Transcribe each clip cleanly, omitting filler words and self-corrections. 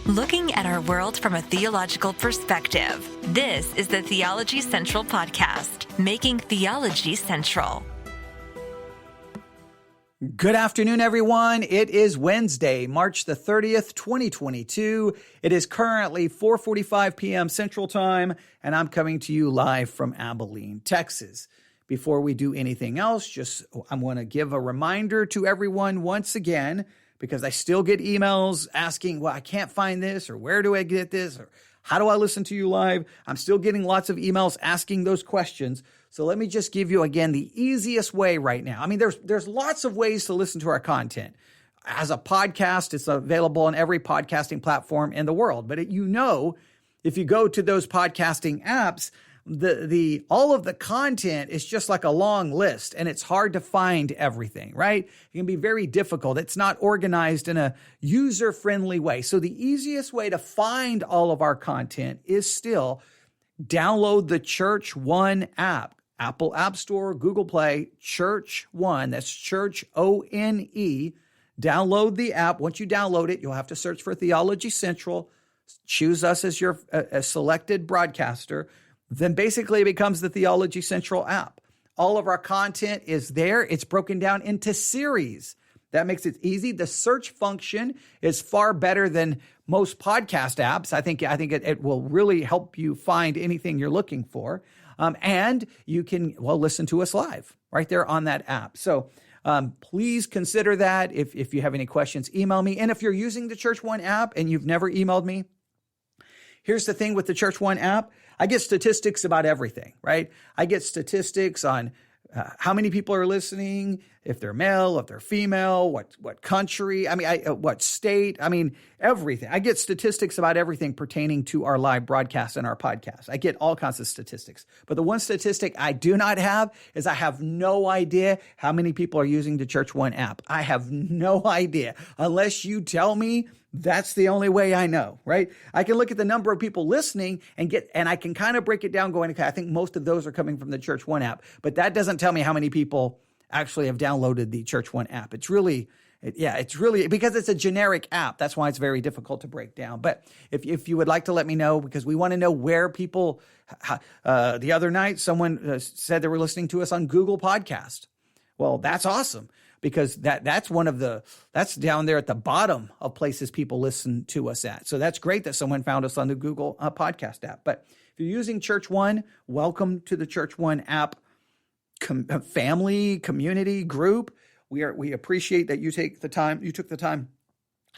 Looking at our world from a theological perspective. This is the Theology Central Podcast, making theology central. Good afternoon, everyone. It is Wednesday, March the 30th, 2022. It is currently 4:45 p.m. Central Time, and I'm coming to you live from Abilene, Texas. Before we do anything else, I want to give a reminder to everyone once again, because I still get emails asking, well, I can't find this, or where do I get this, or how do I listen to you live? I'm still getting lots of emails asking those questions. So let me just give you, again, the easiest way right now. I mean, there's lots of ways to listen to our content. As a podcast, it's available on every podcasting platform in the world. But if you go to those podcasting apps, all of the content is just like a long list, and it's hard to find everything, right? It can be very difficult. It's not organized in a user-friendly way. So the easiest way to find all of our content is still download the Church One app. Apple App Store, Google Play, Church One. That's Church O-N-E. Download the app. Once you download it, you'll have to search for Theology Central. Choose us as your selected broadcaster. Then basically it becomes the Theology Central app. All of our content is there. It's broken down into series. That makes it easy. The search function is far better than most podcast apps. I think it will really help you find anything you're looking for. And you can, listen to us live right there on that app. So please consider that. If you have any questions, email me. And if you're using the Church One app and you've never emailed me, here's the thing with the Church One app. I get statistics about everything, right? I get statistics on how many people are listening, if they're male, if they're female, what country, what state, everything. I get statistics about everything pertaining to our live broadcast and our podcast. I get all kinds of statistics. But the one statistic I do not have is I have no idea how many people are using the Church One app. I have no idea. Unless you tell me, that's the only way I know, right? I can look at the number of people listening and I can kind of break it down going, okay, I think most of those are coming from the Church One app, but that doesn't tell me how many people actually have downloaded the Church One app. It's really because it's a generic app. That's why it's very difficult to break down. But if you would like to let me know, because we want to know where people, the other night, someone said they were listening to us on Google Podcast. Well, that's awesome. Because that's down there at the bottom of places people listen to us at. So that's great that someone found us on the Google podcast app. But if you're using Church One, welcome to the Church One app family, community, group. We appreciate that you took the time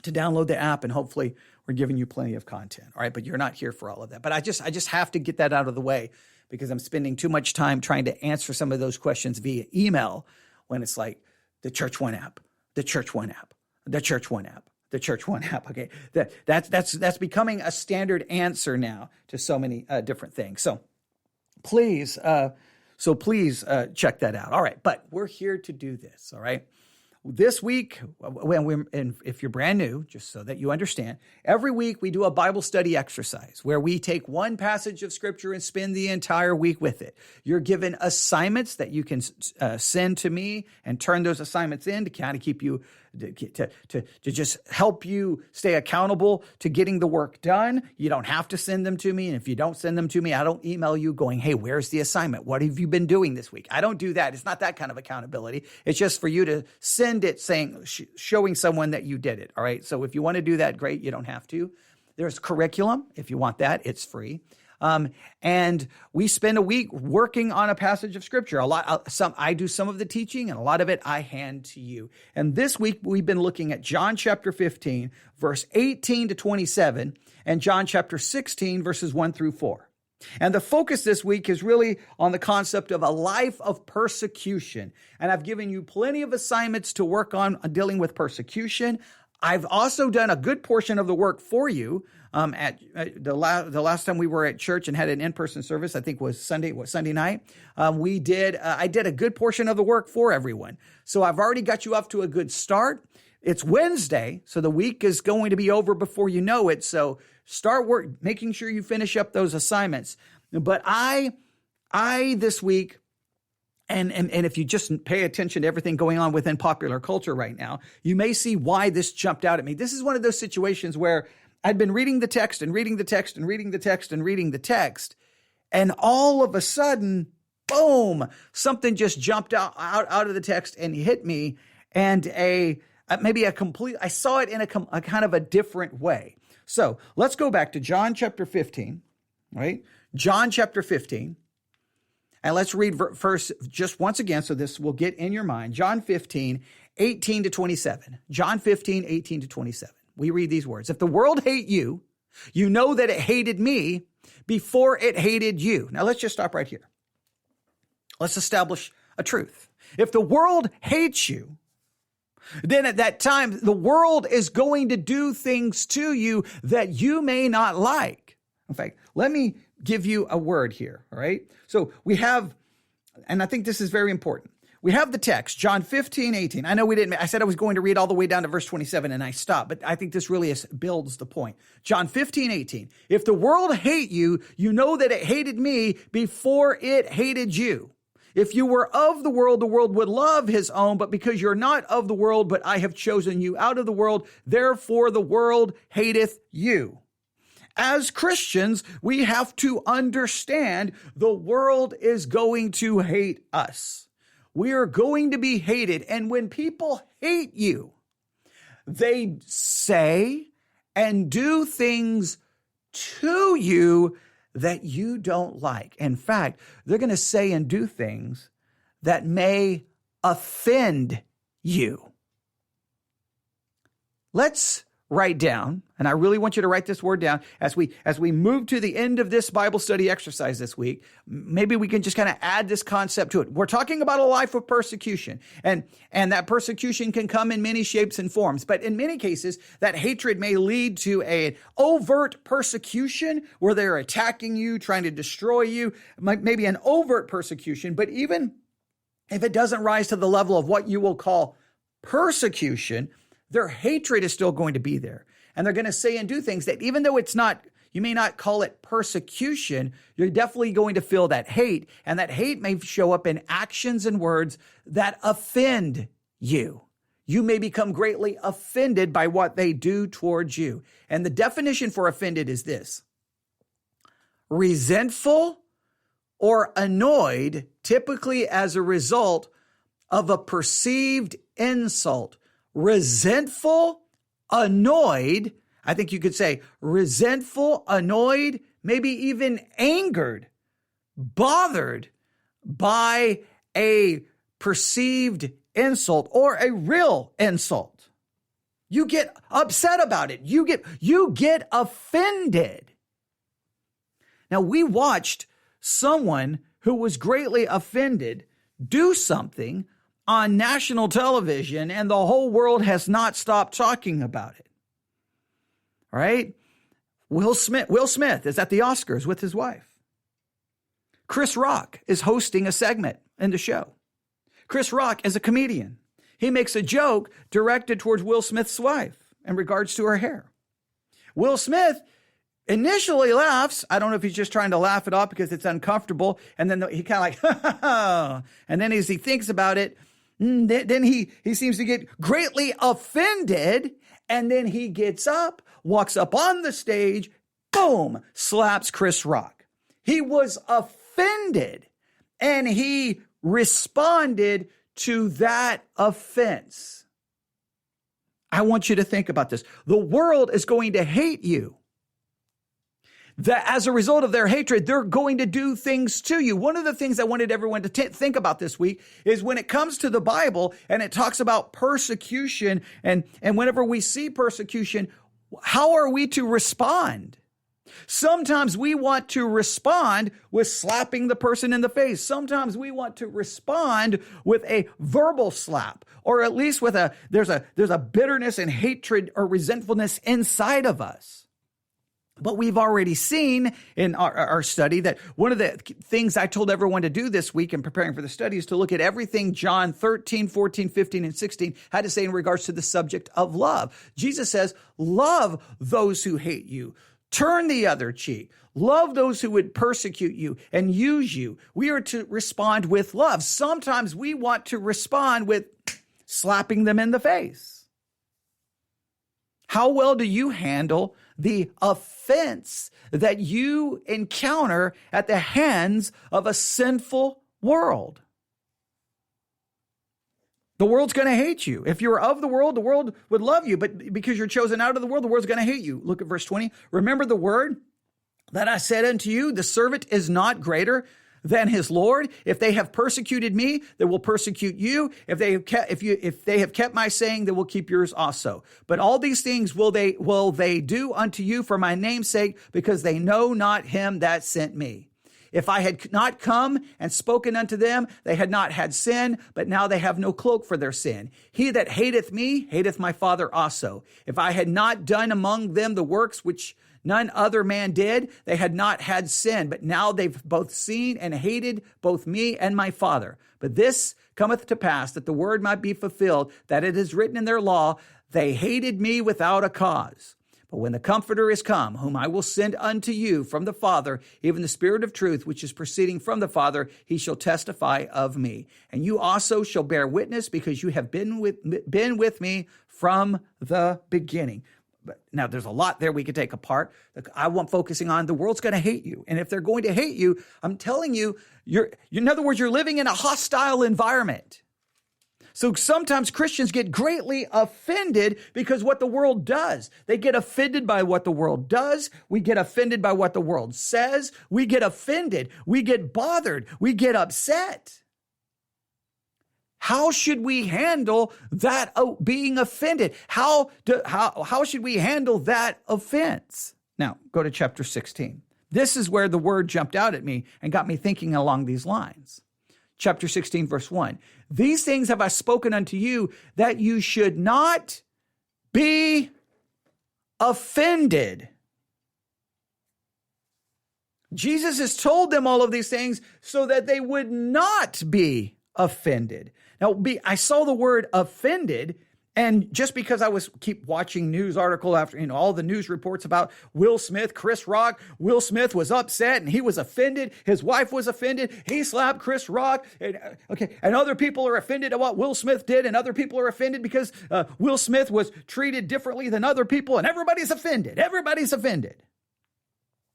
to download the app, and hopefully we're giving you plenty of content. All right, but you're not here for all of that. But I just have to get that out of the way because I'm spending too much time trying to answer some of those questions via email when it's like, the Church One app, the Church One app, the Church One app, the Church One app. Okay, that's becoming a standard answer now to so many different things. So please check that out. All right, but we're here to do this. All right. This week, if you're brand new, just so that you understand, every week we do a Bible study exercise where we take one passage of Scripture and spend the entire week with it. You're given assignments that you can send to me and turn those assignments in to kind of keep you, to just help you stay accountable to getting the work done. You don't have to send them to me. And if you don't send them to me, I don't email you going, hey, where's the assignment? What have you been doing this week? I don't do that. It's not that kind of accountability. It's just for you to send it saying, showing someone that you did it. All right. So if you want to do that, great. You don't have to. There's curriculum. If you want that, it's free. And we spend a week working on a passage of Scripture. I do some of the teaching, and a lot of it I hand to you. And this week we've been looking at John chapter 15, verse 18 to 27, and John chapter 16, verses 1 through 4. And the focus this week is really on the concept of a life of persecution. And I've given you plenty of assignments to work on dealing with persecution. I've also done a good portion of the work for you. At the last time we were at church and had an in-person service, I think was Sunday night. I did a good portion of the work for everyone. So I've already got you off to a good start. It's Wednesday, so the week is going to be over before you know it. So start making sure you finish up those assignments. But I this week, and if you just pay attention to everything going on within popular culture right now, you may see why this jumped out at me. This is one of those situations where I'd been reading the text and reading the text and reading the text and reading the text. And all of a sudden, boom, something just jumped out of the text and hit me. And I saw it in a kind of a different way. So let's go back to John chapter 15, right? John chapter 15. And let's read first just once again, so this will get in your mind. John 15, 18 to 27. John 15, 18 to 27. We read these words. If the world hate you, you know that it hated me before it hated you. Now let's just stop right here. Let's establish a truth. If the world hates you, then at that time, the world is going to do things to you that you may not like. In fact, let me give you a word here, all right? So we have, and I think this is very important. We have the text, John 15, 18. I know I said I was going to read all the way down to verse 27 and I stopped, but I think this really builds the point. John 15, 18. If the world hate you, you know that it hated me before it hated you. If you were of the world would love his own, but because you're not of the world, but I have chosen you out of the world, therefore the world hateth you. As Christians, we have to understand the world is going to hate us. We are going to be hated. And when people hate you, they say and do things to you that you don't like. In fact, they're going to say and do things that may offend you. Let's write down, and I really want you to write this word down as we move to the end of this Bible study exercise this week. Maybe we can just kind of add this concept to it. We're talking about a life of persecution, and that persecution can come in many shapes and forms. But in many cases, that hatred may lead to an overt persecution where they're attacking you, trying to destroy you, maybe an overt persecution. But even if it doesn't rise to the level of what you will call persecution, their hatred is still going to be there. And they're going to say and do things that even though you may not call it persecution, you're definitely going to feel that hate. And that hate may show up in actions and words that offend you. You may become greatly offended by what they do towards you. And the definition for offended is this: resentful or annoyed, typically as a result of a perceived insult. Resentful, annoyed, I think you could say resentful, annoyed, maybe even angered, bothered by a perceived insult or a real insult. You get upset about it. You get offended. Now, we watched someone who was greatly offended do something on national television, and the whole world has not stopped talking about it. All right? Will Smith is at the Oscars with his wife. Chris Rock is hosting a segment in the show. Chris Rock is a comedian. He makes a joke directed towards Will Smith's wife in regards to her hair. Will Smith initially laughs. I don't know if he's just trying to laugh it off because it's uncomfortable. And then he kind of like, ha, ha, ha. And then as he thinks about it, then he seems to get greatly offended. And then he gets up, walks up on the stage, boom, slaps Chris Rock. He was offended and he responded to that offense. I want you to think about this. The world is going to hate you. That as a result of their hatred, they're going to do things to you. One of the things I wanted everyone to think about this week is when it comes to the Bible and it talks about persecution and whenever we see persecution, how are we to respond? Sometimes we want to respond with slapping the person in the face. Sometimes we want to respond with a verbal slap, or at least with there's a bitterness and hatred or resentfulness inside of us. But we've already seen in our study that one of the things I told everyone to do this week in preparing for the study is to look at everything John 13, 14, 15, and 16 had to say in regards to the subject of love. Jesus says, love those who hate you. Turn the other cheek. Love those who would persecute you and use you. We are to respond with love. Sometimes we want to respond with slapping them in the face. How well do you handle the offense that you encounter at the hands of a sinful world? The world's going to hate you. If you're of the world would love you, but because you're chosen out of the world, the world's going to hate you. Look at verse 20. Remember the word that I said unto you, the servant is not greater than his Lord. If they have persecuted me, they will persecute you. If they have kept my saying, they will keep yours also. But all these things will they do unto you for my name's sake, because they know not him that sent me. If I had not come and spoken unto them, they had not had sin, but now they have no cloak for their sin. He that hateth me, hateth my Father also. If I had not done among them the works which none other man did, they had not had sin, but now they've both seen and hated both me and my Father. But this cometh to pass, that the word might be fulfilled, that it is written in their law, they hated me without a cause. But when the Comforter is come, whom I will send unto you from the Father, even the Spirit of truth, which is proceeding from the Father, he shall testify of me. And you also shall bear witness, because you have been with me from the beginning. But now, there's a lot there we could take apart. I want focusing on the world's going to hate you. And if they're going to hate you, I'm telling you, in other words, you're living in a hostile environment. So sometimes Christians get greatly offended because what the world does. They get offended by what the world does. We get offended by what the world says. We get offended. We get bothered. We get upset. How should we handle that being offended? How should we handle that offense? Now, go to chapter 16. This is where the word jumped out at me and got me thinking along these lines. Chapter 16, verse 1. These things have I spoken unto you, that you should not be offended. Jesus has told them all of these things so that they would not be offended. Now, I saw the word offended, and just because I keep watching news article after, all the news reports about Will Smith, Chris Rock, Will Smith was upset and he was offended. His wife was offended. He slapped Chris Rock. And other people are offended at what Will Smith did. And other people are offended because Will Smith was treated differently than other people. And everybody's offended. Everybody's offended.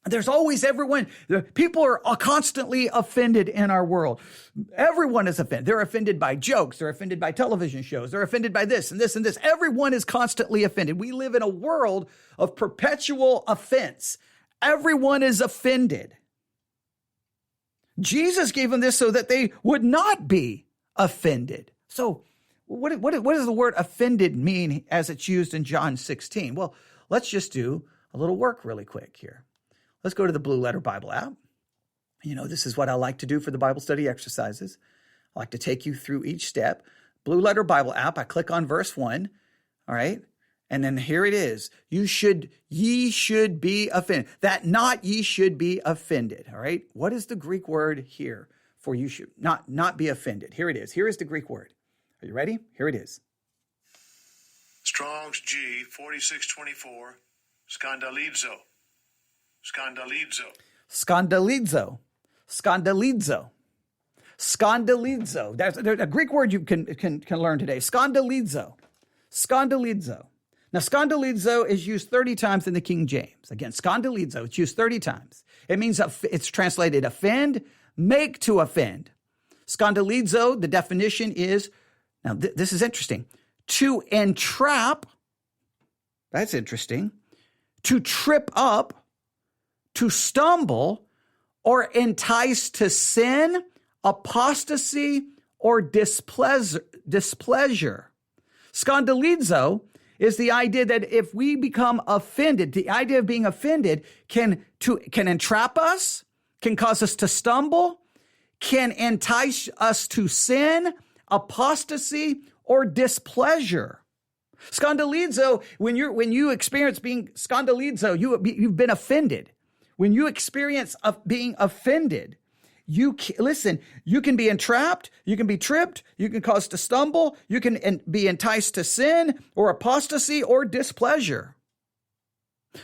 There's always everyone. People are constantly offended in our world. Everyone is offended. They're offended by jokes. They're offended by television shows. They're offended by this and this and this. Everyone is constantly offended. We live in a world of perpetual offense. Everyone is offended. Jesus gave them this so that they would not be offended. So what does the word offended mean as it's used in John 16? Well, let's just do a little work really quick here. Let's go to the Blue Letter Bible app. This is what I like to do for the Bible study exercises. I like to take you through each step. Blue Letter Bible app, I click on verse 1, all right? And then here it is. Ye should be offended. That not ye should be offended, all right? What is the Greek word here for you should not be offended? Here it is. Here is the Greek word. Are you ready? Here it is. Strong's G 4624, scandalizo. Scandalizo. Scandalizo. Scandalizo. Scandalizo. There's a Greek word you can learn today. Scandalizo. Scandalizo. Now, scandalizo is used 30 times in the King James. Again, scandalizo, it's used 30 times. It means it's translated offend, make to offend. Scandalizo, the definition is, now this is interesting, to entrap, that's interesting, to trip up, to stumble, or entice to sin, apostasy, or displeasure. Scandalizo is the idea that if we become offended, the idea of being offended can entrap us, can cause us to stumble, can entice us to sin, apostasy, or displeasure. Scandalizo, when you experience being scandalizo, you've been offended. When you experience being offended, you can be entrapped, you can be tripped, you can cause to stumble, you can be enticed to sin or apostasy or displeasure.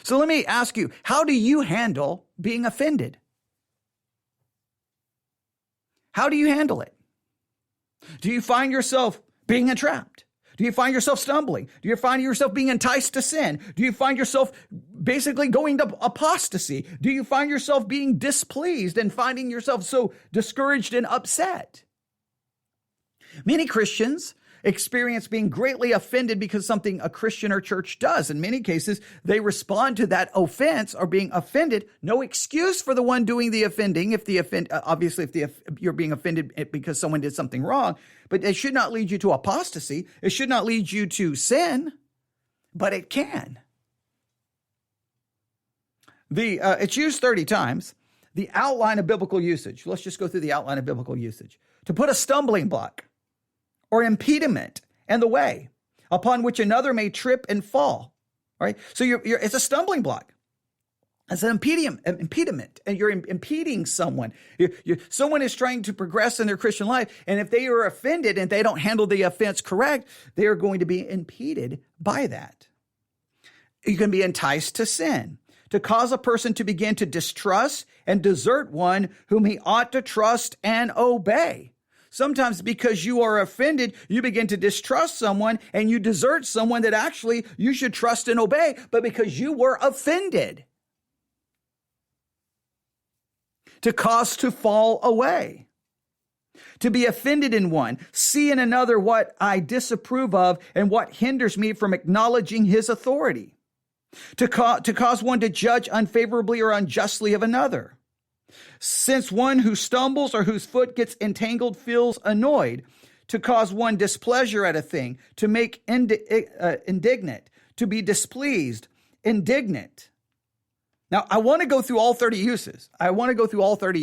So let me ask you, how do you handle being offended? How do you handle it? Do you find yourself being entrapped? Do you find yourself stumbling? Do you find yourself being enticed to sin? Do you find yourself basically going to apostasy? Do you find yourself being displeased and finding yourself so discouraged and upset? Many Christians experience being greatly offended because something a Christian or church does. In many cases, they respond to that offense or being offended. No excuse for the one doing the offending. Obviously, if you're being offended because someone did something wrong, but it should not lead you to apostasy. It should not lead you to sin, but it can. It's used 30 times. The outline of biblical usage. Let's just go through the outline of biblical usage. To put a stumbling block or impediment in the way upon which another may trip and fall. All right. So it's a stumbling block. It's an impediment, and you're impeding someone. Someone is trying to progress in their Christian life, and if they are offended and they don't handle the offense correct, they are going to be impeded by that. You can be enticed to sin, to cause a person to begin to distrust and desert one whom he ought to trust and obey. Sometimes because you are offended, you begin to distrust someone and you desert someone that actually you should trust and obey, but because you were offended. To cause to fall away. To be offended in one, see in another what I disapprove of and what hinders me from acknowledging his authority. To cause one to judge unfavorably or unjustly of another. Since one who stumbles or whose foot gets entangled feels annoyed, to cause one displeasure at a thing, to make indignant, to be displeased, indignant. Now, I want to go through all 30 uses. I want to go through all 30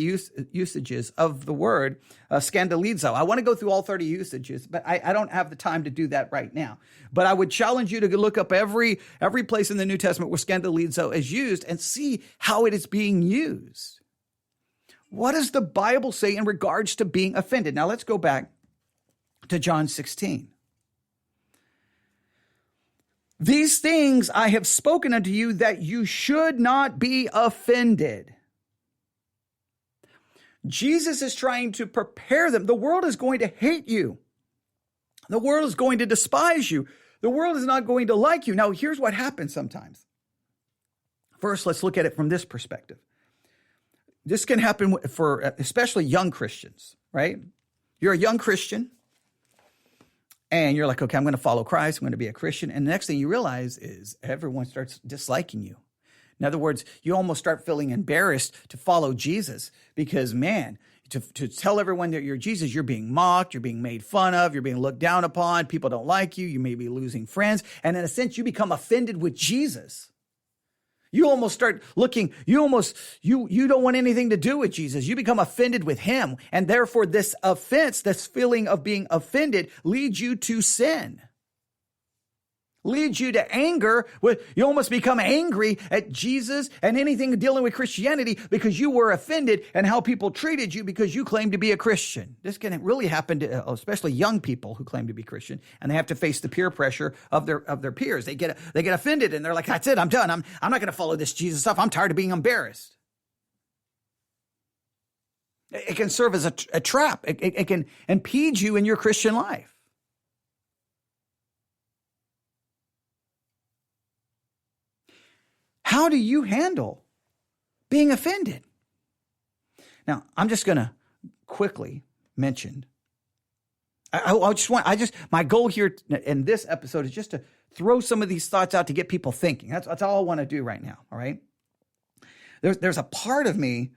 usages of the word scandalizo. I want to go through all 30 usages, but I don't have the time to do that right now. But I would challenge you to look up every place in the New Testament where scandalizo is used and see how it is being used. What does the Bible say in regards to being offended? Now, let's go back to John 16. These things I have spoken unto you that you should not be offended. Jesus is trying to prepare them. The world is going to hate you. The world is going to despise you. The world is not going to like you. Now, here's what happens sometimes. First, let's look at it from this perspective. This can happen for especially young Christians, right? You're a young Christian and you're like, okay, I'm going to follow Christ. I'm going to be a Christian. And the next thing you realize is everyone starts disliking you. In other words, you almost start feeling embarrassed to follow Jesus because, man, to tell everyone that you're Jesus, you're being mocked, you're being made fun of, you're being looked down upon. People don't like you. You may be losing friends. And in a sense, you become offended with Jesus. You almost start looking, you don't want anything to do with Jesus. You become offended with him. And therefore this offense, this feeling of being offended leads you to sin. Leads you to anger. You almost become angry at Jesus and anything dealing with Christianity because you were offended and how people treated you because you claim to be a Christian. This can really happen to especially young people who claim to be Christian, and they have to face the peer pressure of their peers. They get offended and they're like, that's it, I'm done. I'm not going to follow this Jesus stuff. I'm tired of being embarrassed. It can serve as a trap. It can impede you in your Christian life. How do you handle being offended? Now, I'm just going to quickly mention, my goal here in this episode is just to throw some of these thoughts out to get people thinking. That's all I want to do right now. All right. There's a part of me.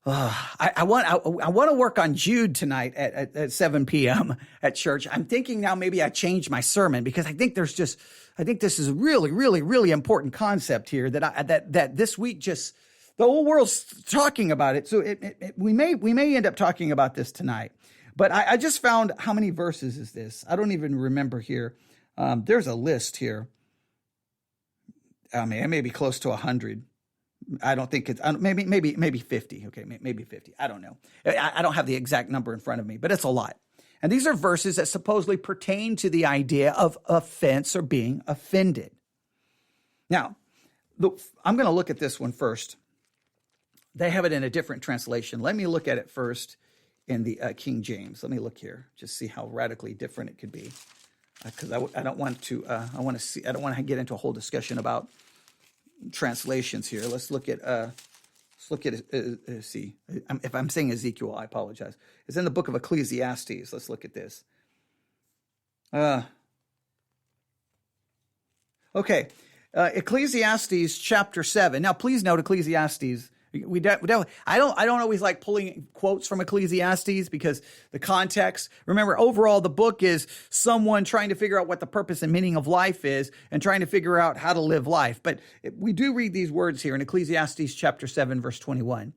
I want to work on Jude tonight at 7 p.m. at church. I'm thinking now maybe I change my sermon because I think this is a really, really, really important concept here that this week just the whole world's talking about it. So we may end up talking about this tonight. But I just found, how many verses is this? I don't even remember here. There's a list here. I mean, it may be close to 100. I don't think it's maybe 50. Okay, maybe 50. I don't know. I don't have the exact number in front of me, but it's a lot. And these are verses that supposedly pertain to the idea of offense or being offended. Now, I'm going to look at this one first. They have it in a different translation. Let me look at it first in the King James. Let me look here, just see how radically different it could be. because I don't want to. I want to see. I don't want to get into a whole discussion about translations here. Let's look at. See. If I'm saying Ezekiel, I apologize. It's in the book of Ecclesiastes. Let's look at this. Okay. Ecclesiastes chapter 7. Now, please note Ecclesiastes. I don't always like pulling quotes from Ecclesiastes because the context. Remember, overall, the book is someone trying to figure out what the purpose and meaning of life is and trying to figure out how to live life. But we do read these words here in Ecclesiastes chapter 7, verse 21.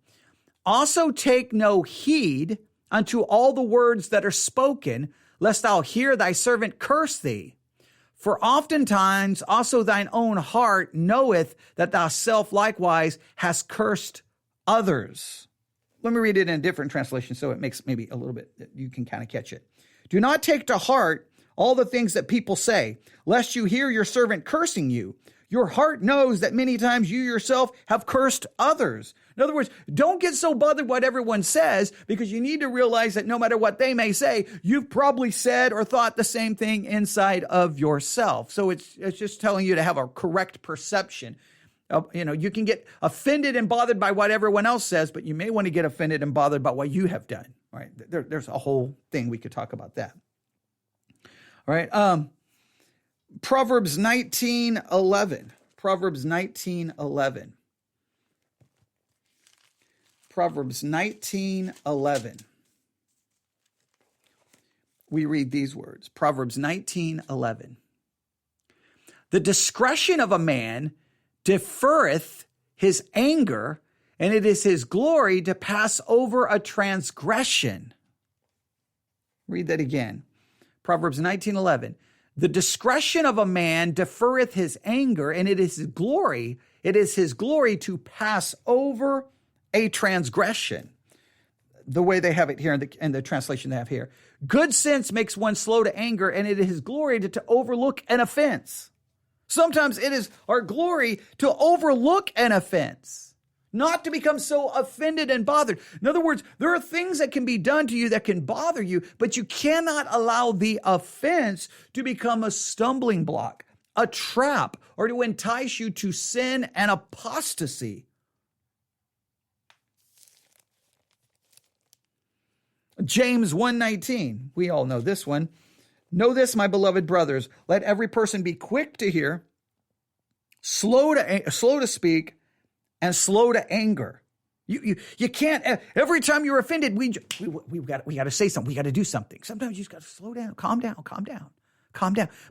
Also take no heed unto all the words that are spoken, lest thou hear thy servant curse thee. For oftentimes also thine own heart knoweth that thou self likewise hast cursed others. Let me read it in a different translation so it makes maybe a little bit, you can kind of catch it. Do not take to heart all the things that people say, lest you hear your servant cursing you. Your heart knows that many times you yourself have cursed others. In other words, don't get so bothered what everyone says, because you need to realize that no matter what they may say, you've probably said or thought the same thing inside of yourself. So it's just telling you to have a correct perception. You can get offended and bothered by what everyone else says, but you may want to get offended and bothered by what you have done. All right. There's a whole thing we could talk about that. All right. Proverbs 19:11. Proverbs 19:11. Proverbs 19:11. We read these words. Proverbs 19:11. The discretion of a man deferreth his anger, and it is his glory to pass over a transgression. Read that again. Proverbs 19:11. The discretion of a man deferreth his anger, and it is his glory. It is his glory to pass over a transgression. The way they have it here in the translation they have here. Good sense makes one slow to anger, and it is his glory to overlook an offense. Sometimes it is our glory to overlook an offense, not to become so offended and bothered. In other words, there are things that can be done to you that can bother you, but you cannot allow the offense to become a stumbling block, a trap, or to entice you to sin and apostasy. James 1:19, we all know this one. Know this, my beloved brothers, let every person be quick to hear, slow to speak, and slow to anger. You can't, every time you're offended, we got to say something. We got to do something. Sometimes you just got to slow down, calm down.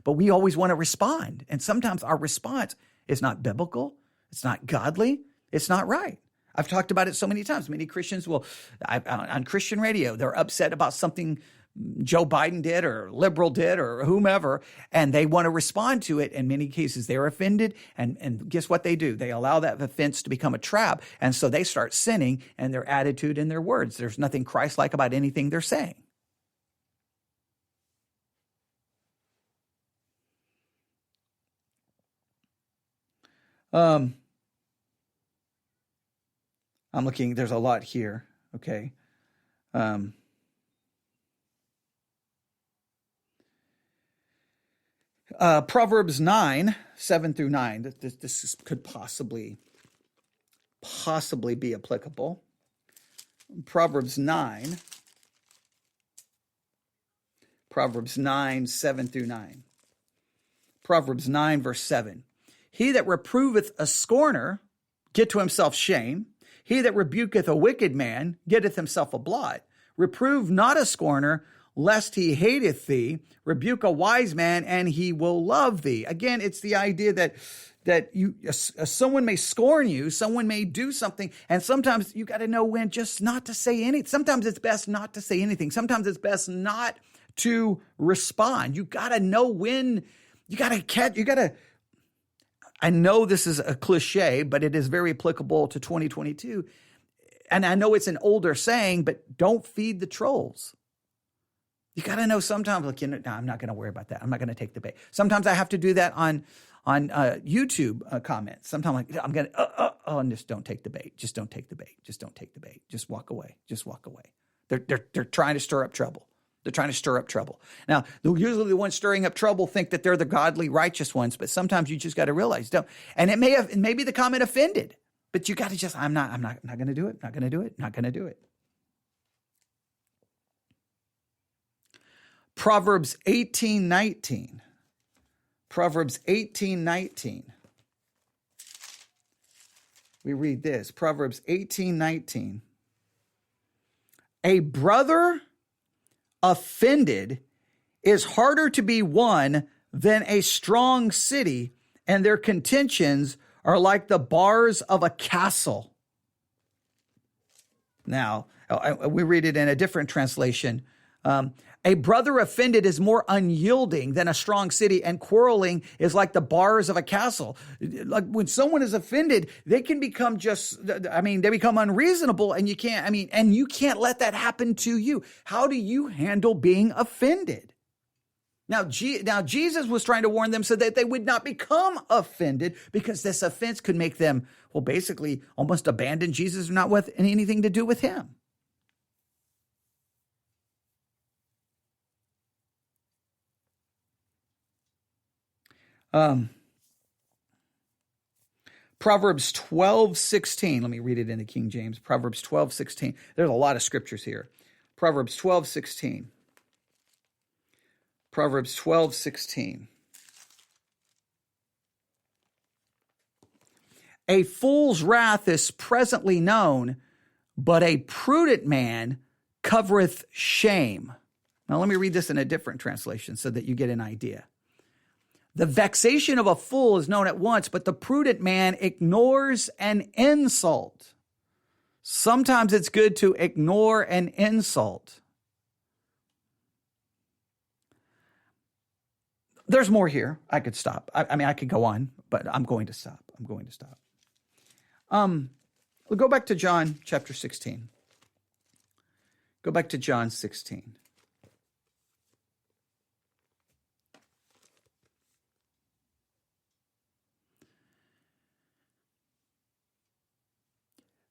But we always want to respond. And sometimes our response is not biblical. It's not godly. It's not right. I've talked about it so many times. Many Christians on Christian radio, they're upset about something Joe Biden did or liberal did or whomever, and they want to respond to it. In many cases, they're offended, and guess what they do? They allow that offense to become a trap, and so they start sinning in their attitude and their words. There's nothing Christ-like about anything they're saying. I'm looking, there's a lot here, okay? Proverbs 9:7-9. This could possibly be applicable. Proverbs 9:7-9. Proverbs 9, verse 7. He that reproveth a scorner get to himself shame. He that rebuketh a wicked man getteth himself a blot. Reprove not a scorner, lest he hateth thee. Rebuke a wise man, and he will love thee. Again, it's the idea that someone may scorn you, someone may do something, and sometimes you got to know when just not to say anything. Sometimes it's best not to say anything. Sometimes it's best not to respond. You got to know when. I know this is a cliche, but it is very applicable to 2022. And I know it's an older saying, but don't feed the trolls. You got to know sometimes, no, I'm not going to worry about that. I'm not going to take the bait. Sometimes I have to do that on YouTube comments. Sometimes I'm going to, and just don't take the bait. Just don't take the bait. Just don't take the bait. Just walk away. Just walk away. They're trying to stir up trouble. They're trying to stir up trouble. Now, usually the ones stirring up trouble think that they're the godly, righteous ones, but sometimes you just got to realize, don't. And maybe the comment offended, but you got to just, I'm not going to do it, not going to do it, not going to do it. Proverbs 18:19. Proverbs 18:19. We read this, Proverbs 18:19. A brother offended is harder to be won than a strong city, and their contentions are like the bars of a castle. Now, we read it in a different translation. A brother offended is more unyielding than a strong city, and quarreling is like the bars of a castle. Like when someone is offended, they can become they become unreasonable, and you can't let that happen to you. How do you handle being offended? Now, Jesus was trying to warn them so that they would not become offended, because this offense could make them, basically almost abandon Jesus, not with anything to do with him. Proverbs 12:16. Let me read it in the King James. Proverbs 12:16. There's a lot of scriptures here. Proverbs 12:16. Proverbs 12:16. A fool's wrath is presently known, but a prudent man covereth shame. Now let me read this in a different translation so that you get an idea. The vexation of a fool is known at once, but the prudent man ignores an insult. Sometimes it's good to ignore an insult. There's more here. I could stop. I could go on, but I'm going to stop. We'll go back to John chapter 16. Go back to John 16.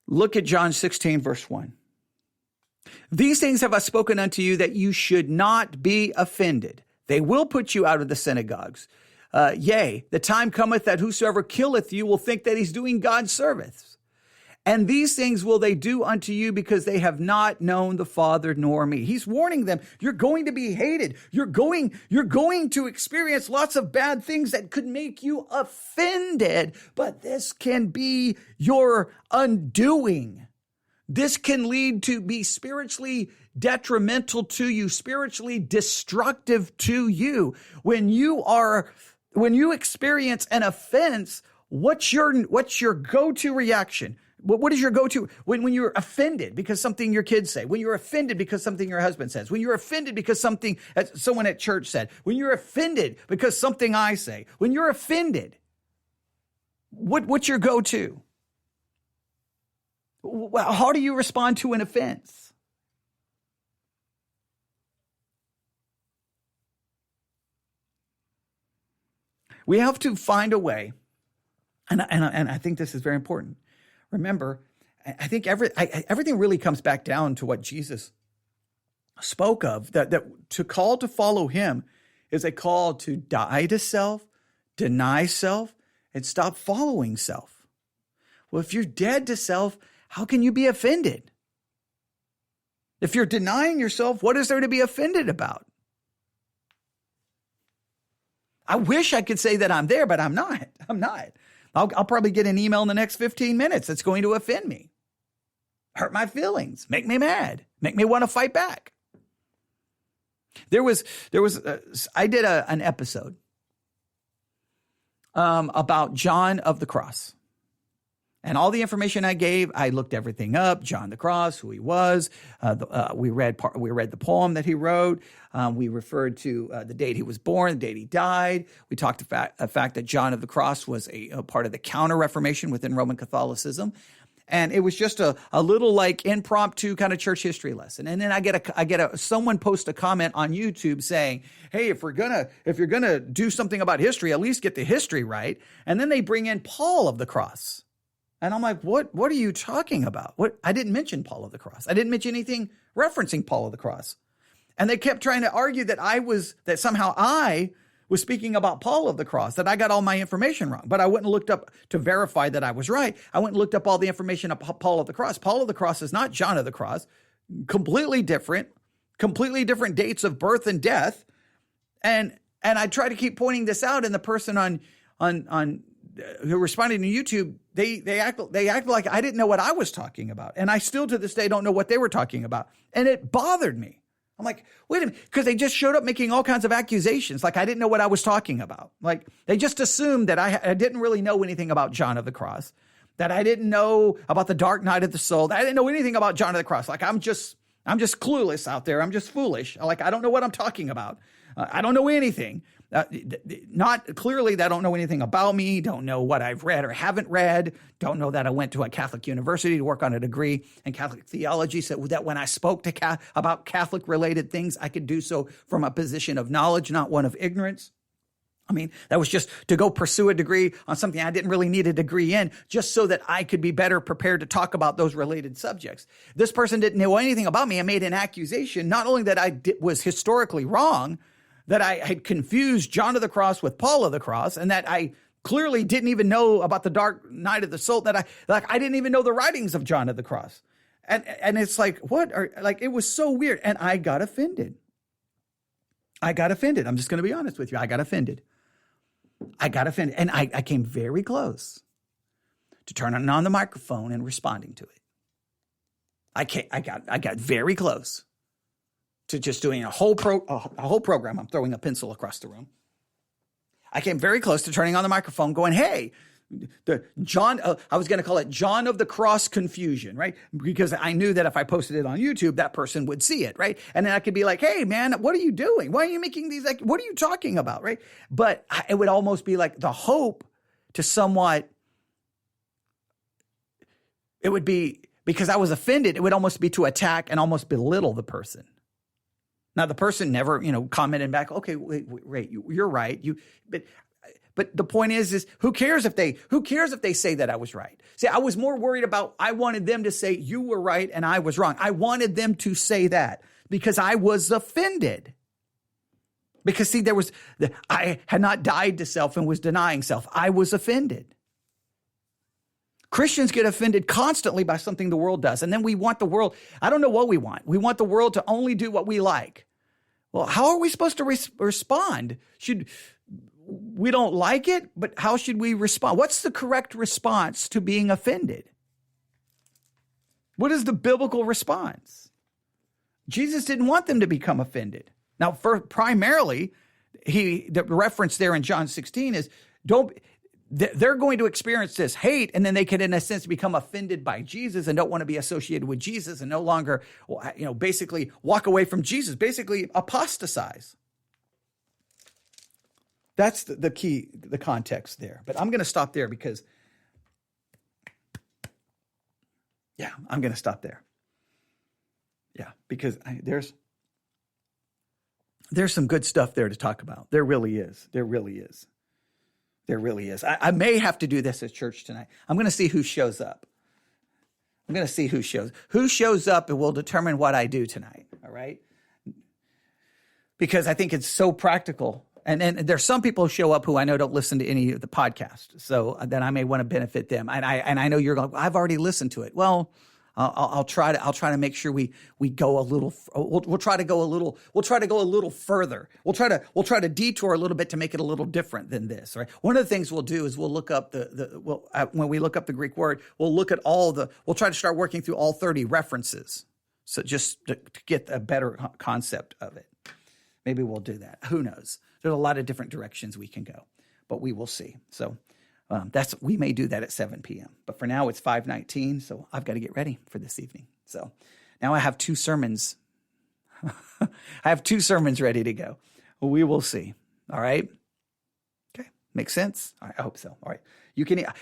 Look at John 16, verse 1. These things have I spoken unto you, that you should not be offended. They will put you out of the synagogues. Yea, the time cometh that whosoever killeth you will think that he's doing God's service. And these things will they do unto you, because they have not known the Father nor me. He's warning them, you're going to be hated. You're going to experience lots of bad things that could make you offended, but this can be your undoing. This can lead to be spiritually detrimental to you, spiritually destructive to you. When you experience an offense, what's your go-to reaction? What is your go-to when you're offended because something your kids say, when you're offended because something your husband says, when you're offended because something someone at church said, when you're offended because something I say, when you're offended, what's your go-to? How do you respond to an offense? We have to find a way, and I think this is very important. Remember, I think everything really comes back down to what Jesus spoke of, that to call to follow him is a call to die to self, deny self, and stop following self. Well, if you're dead to self, how can you be offended? If you're denying yourself, what is there to be offended about? I wish I could say that I'm there, but I'm not. I'll probably get an email in the next 15 minutes that's going to offend me, hurt my feelings, make me mad, make me want to fight back. I did an episode about John of the Cross. And all the information I gave, I looked everything up. John the Cross, who he was. We read the poem that he wrote. We referred to the date he was born, the date he died. We talked about the fact that John of the Cross was a part of the Counter-Reformation within Roman Catholicism. And it was just a little like impromptu kind of church history lesson. And then I get someone post a comment on YouTube saying, "Hey, if you're gonna do something about history, at least get the history right." And then they bring in Paul of the Cross. And I'm like, what are you talking about? I didn't mention Paul of the Cross. I didn't mention anything referencing Paul of the Cross. And they kept trying to argue that somehow I was speaking about Paul of the cross, that I got all my information wrong. But I went and looked up to verify that I was right. I went and looked up all the information about Paul of the cross. Paul of the cross is not John of the cross. Completely different dates of birth and death. And I try to keep pointing this out, and the person on who responded to YouTube, they act like I didn't know what I was talking about. And I still to this day don't know what they were talking about. And it bothered me. I'm like, wait a minute, because they just showed up making all kinds of accusations, like I didn't know what I was talking about. Like they just assumed that I didn't really know anything about John of the cross, that I didn't know about the dark night of the soul, that I didn't know anything about John of the cross. Like I'm just clueless out there. I'm just foolish. Like I don't know what I'm talking about. I don't know anything. Not clearly, they don't know anything about me, don't know what I've read or haven't read, don't know that I went to a Catholic university to work on a degree in Catholic theology, so that when I spoke about Catholic-related things, I could do so from a position of knowledge, not one of ignorance. I mean, that was just to go pursue a degree on something I didn't really need a degree in, just so that I could be better prepared to talk about those related subjects. This person didn't know anything about me and made an accusation, not only that I was historically wrong, that I had confused John of the cross with Paul of the cross, and that I clearly didn't even know about the dark night of the soul, that I didn't even know the writings of John of the cross. And it's like, it was so weird. And I got offended. I'm just going to be honest with you. I got offended. And I came very close to turning on the microphone and responding to it. I got very close to just doing a whole program. I'm throwing a pencil across the room. I came very close to turning on the microphone going, hey, I was going to call it John of the Cross confusion, right? Because I knew that if I posted it on YouTube, that person would see it, right? And then I could be like, hey, man, what are you doing? Why are you making these, what are you talking about, right? But it would almost be like the hope to somewhat, it would be, because I was offended, it would almost be to attack and almost belittle the person. Now, the person never, commented back, okay, wait, you're right. But the point is who cares if they say that I was right? See, I was more worried about, I wanted them to say you were right and I was wrong. I wanted them to say that because I was offended. Because see, I had not died to self and was denying self. I was offended. Christians get offended constantly by something the world does. And then we want the world, I don't know what we want. We want the world to only do what we like. Well, how are we supposed to respond? We don't like it, but how should we respond? What's the correct response to being offended? What is the biblical response? Jesus didn't want them to become offended. Now, primarily, the reference there in John 16 is they're going to experience this hate, and then they could, in a sense, become offended by Jesus and don't want to be associated with Jesus and no longer, basically walk away from Jesus, basically apostatize. That's the key, the context there. But I'm going to stop there because, I'm going to stop there. Yeah, because there's some good stuff there to talk about. There really is. I may have to do this at church tonight. I'm going to see who shows up. Who shows up and will determine what I do tonight, all right? Because I think it's so practical. And there's some people who show up who I know don't listen to any of the podcast. So then I may want to benefit them. And I know you're going, I've already listened to it. Well, I'll try to make sure we go a little. We'll try to go a little further. We'll try to detour a little bit to make it a little different than this. Right. One of the things we'll do is we'll look up when we look up the Greek word, we'll try to start working through all 30 references. So just to get a better concept of it. Maybe we'll do that. Who knows? There's a lot of different directions we can go, but we will see. So. We may do that at 7 p.m. But for now, it's 5:19, so I've got to get ready for this evening. So now I have 2 sermons. I have 2 sermons ready to go. We will see. All right? Okay. Makes sense? All right, I hope so. All right.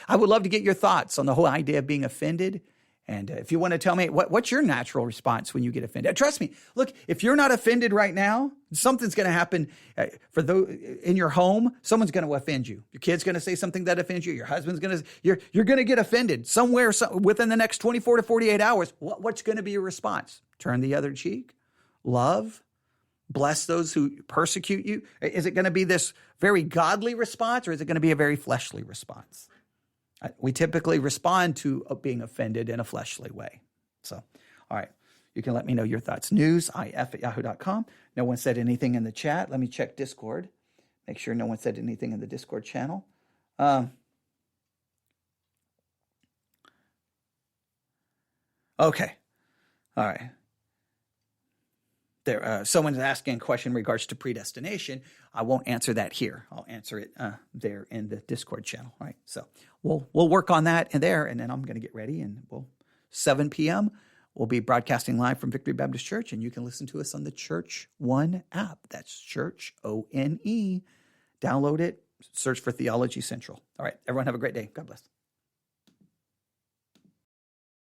I would love to get your thoughts on the whole idea of being offended. And if you want to tell me, what's your natural response when you get offended? Trust me, look, if you're not offended right now, something's going to happen in your home. Someone's going to offend you. Your kid's going to say something that offends you. Your husband's going to, you're going to get offended somewhere within the next 24 to 48 hours. What's going to be your response? Turn the other cheek? Love? Bless those who persecute you? Is it going to be this very godly response, or is it going to be a very fleshly response? We typically respond to being offended in a fleshly way. So, all right. You can let me know your thoughts. newsif@yahoo.com. No one said anything in the chat. Let me check Discord. Make sure no one said anything in the Discord channel. Okay. All right. There, someone's asking a question in regards to predestination. I won't answer that here. I'll answer it there in the Discord channel. All right. So we'll work on that in there, and then I'm going to get ready, and 7 p.m. we'll be broadcasting live from Victory Baptist Church, and you can listen to us on the Church One app. That's Church ONE. Download it. Search for Theology Central. All right. Everyone have a great day. God bless.